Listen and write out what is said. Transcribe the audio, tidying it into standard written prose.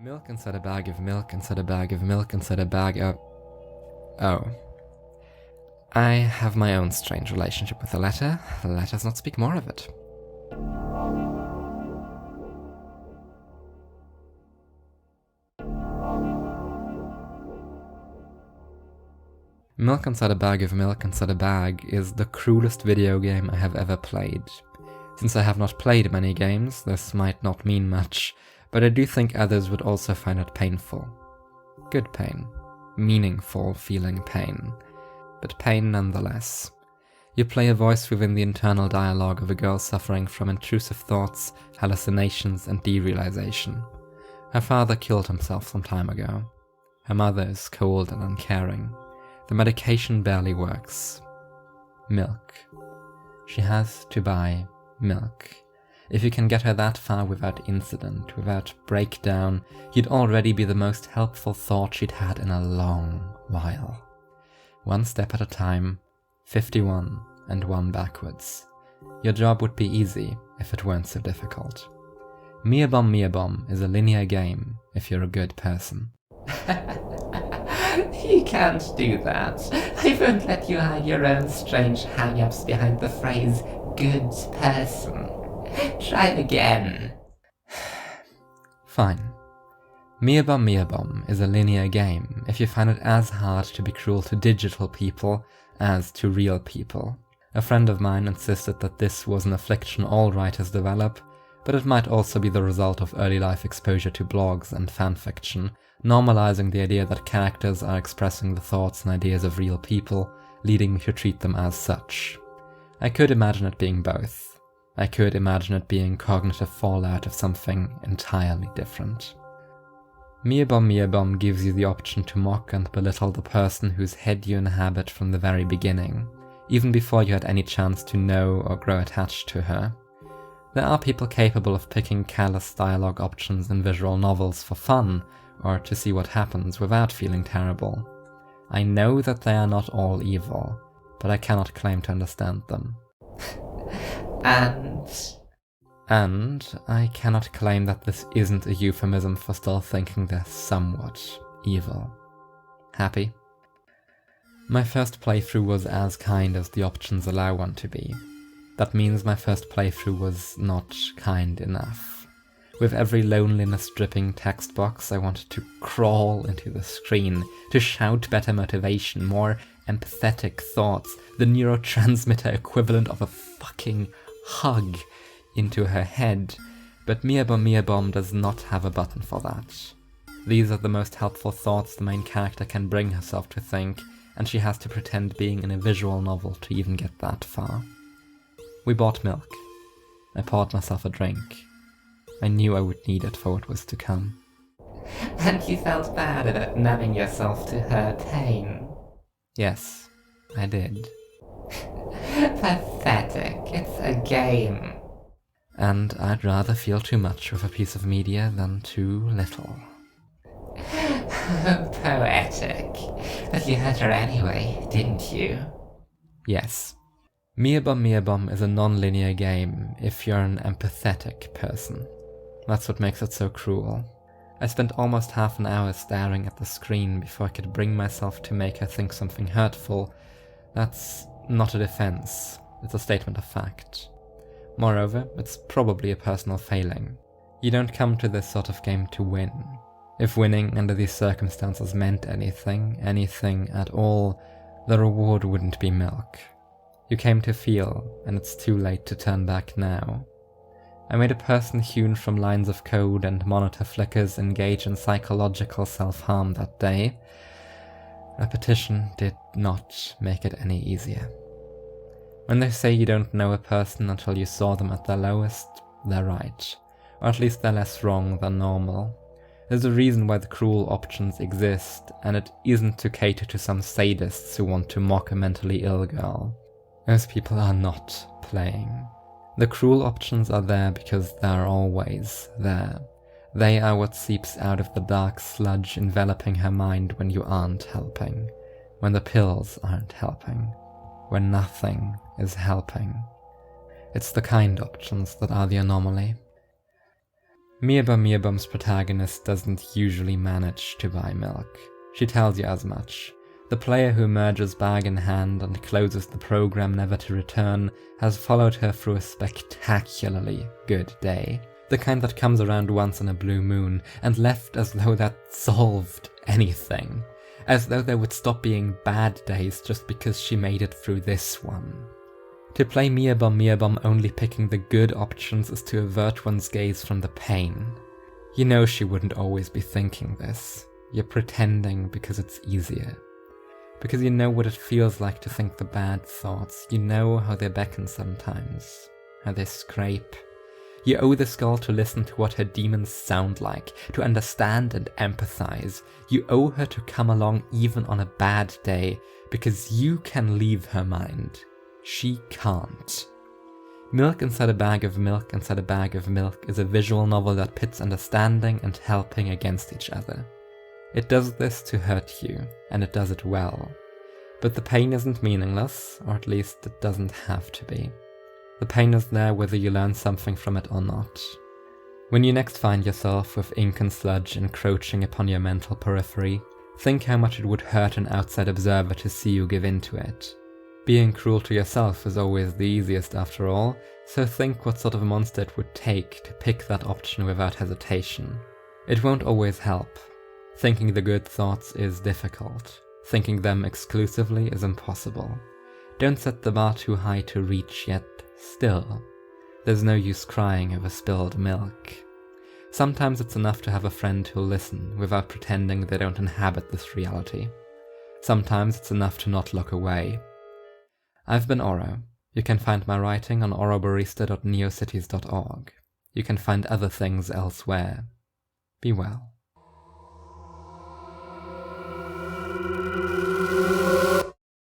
Milk inside a bag of milk inside a bag of milk inside a bag of... Oh. I have my own strange relationship with the letter. Let us not speak more of it. Milk inside a bag of milk inside a bag is the cruelest video game I have ever played. Since I have not played many games, this might not mean much, but I do think others would also find it painful. Good pain. Meaningful feeling pain. But pain nonetheless. You play a voice within the internal dialogue of a girl suffering from intrusive thoughts, hallucinations, and derealization. Her father killed himself some time ago. Her mother is cold and uncaring. The medication barely works. Milk. She has to buy milk. If you can get her that far without incident, without breakdown, you'd already be the most helpful thought she'd had in a long while. One step at a time, 51 and one backwards. Your job would be easy if it weren't so difficult. Mia Bomb is a linear game if you're a good person. You can't do that. I won't let you hide your own strange hang-ups behind the phrase good person. Try it again. Fine. Mia Bomb is a linear game if you find it as hard to be cruel to digital people as to real people. A friend of mine insisted that this was an affliction all writers develop, but it might also be the result of early life exposure to blogs and fanfiction, normalizing the idea that characters are expressing the thoughts and ideas of real people, leading me to treat them as such. I could imagine it being both. I could imagine it being cognitive fallout of something entirely different. Mia Bomb gives you the option to mock and belittle the person whose head you inhabit from the very beginning, even before you had any chance to know or grow attached to her. There are people capable of picking callous dialogue options in visual novels for fun, or to see what happens without feeling terrible. I know that they are not all evil, but I cannot claim to understand them. And I cannot claim that this isn't a euphemism for still thinking they're somewhat evil. Happy? My first playthrough was as kind as the options allow one to be. That means my first playthrough was not kind enough. With every loneliness-dripping text box, I wanted to crawl into the screen, to shout better motivation, more empathetic thoughts, the neurotransmitter equivalent of a fucking hug into her head, but Mia Bomb does not have a button for that. These are the most helpful thoughts the main character can bring herself to think, and she has to pretend being in a visual novel to even get that far. We bought milk. I poured myself a drink. I knew I would need it for what was to come. And you felt bad about numbing yourself to her pain. Yes, I did. Pathetic. It's a game. And I'd rather feel too much with a piece of media than too little. Poetic. But you hurt her anyway, didn't you? Yes. Mia Bomb is a non-linear game if you're an empathetic person. That's what makes it so cruel. I spent almost half an hour staring at the screen before I could bring myself to make her think something hurtful. That's not a defense, it's a statement of fact. Moreover, it's probably a personal failing. You don't come to this sort of game to win. If winning under these circumstances meant anything at all, the reward wouldn't be milk. You came to feel, and it's too late to turn back now. I made a person hewn from lines of code and monitor flickers engage in psychological self-harm that day. Repetition did not make it any easier. When they say you don't know a person until you saw them at their lowest, they're right. Or at least they're less wrong than normal. There's a reason why the cruel options exist, and it isn't to cater to some sadists who want to mock a mentally ill girl. Those people are not playing. The cruel options are there because they're always there. They are what seeps out of the dark sludge enveloping her mind when you aren't helping, when the pills aren't helping, when nothing is helping. It's the kind options that are the anomaly. Meerbum's protagonist doesn't usually manage to buy milk. She tells you as much. The player who emerges bag in hand and closes the program never to return has followed her through a spectacularly good day. The kind that comes around once in a blue moon and left as though that solved anything. As though there would stop being bad days just because she made it through this one. To play Meerbum only picking the good options is to avert one's gaze from the pain. You know she wouldn't always be thinking this. You're pretending because it's easier. Because you know what it feels like to think the bad thoughts. You know how they beckon sometimes. How they scrape. You owe this girl to listen to what her demons sound like, to understand and empathize. You owe her to come along even on a bad day, because you can leave her mind. She can't. Milk Inside a Bag of Milk Inside a Bag of Milk is a visual novel that pits understanding and helping against each other. It does this to hurt you, and it does it well. But the pain isn't meaningless, or at least it doesn't have to be. The pain is there whether you learn something from it or not. When you next find yourself with ink and sludge encroaching upon your mental periphery, think how much it would hurt an outside observer to see you give in to it. Being cruel to yourself is always the easiest after all, so think what sort of monster it would take to pick that option without hesitation. It won't always help. Thinking the good thoughts is difficult. Thinking them exclusively is impossible. Don't set the bar too high to reach, yet still, there's no use crying over spilled milk. Sometimes it's enough to have a friend who'll listen without pretending they don't inhabit this reality. Sometimes it's enough to not look away. I've been Ouro. You can find my writing on ouroborista.neocities.org. You can find other things elsewhere. Be well.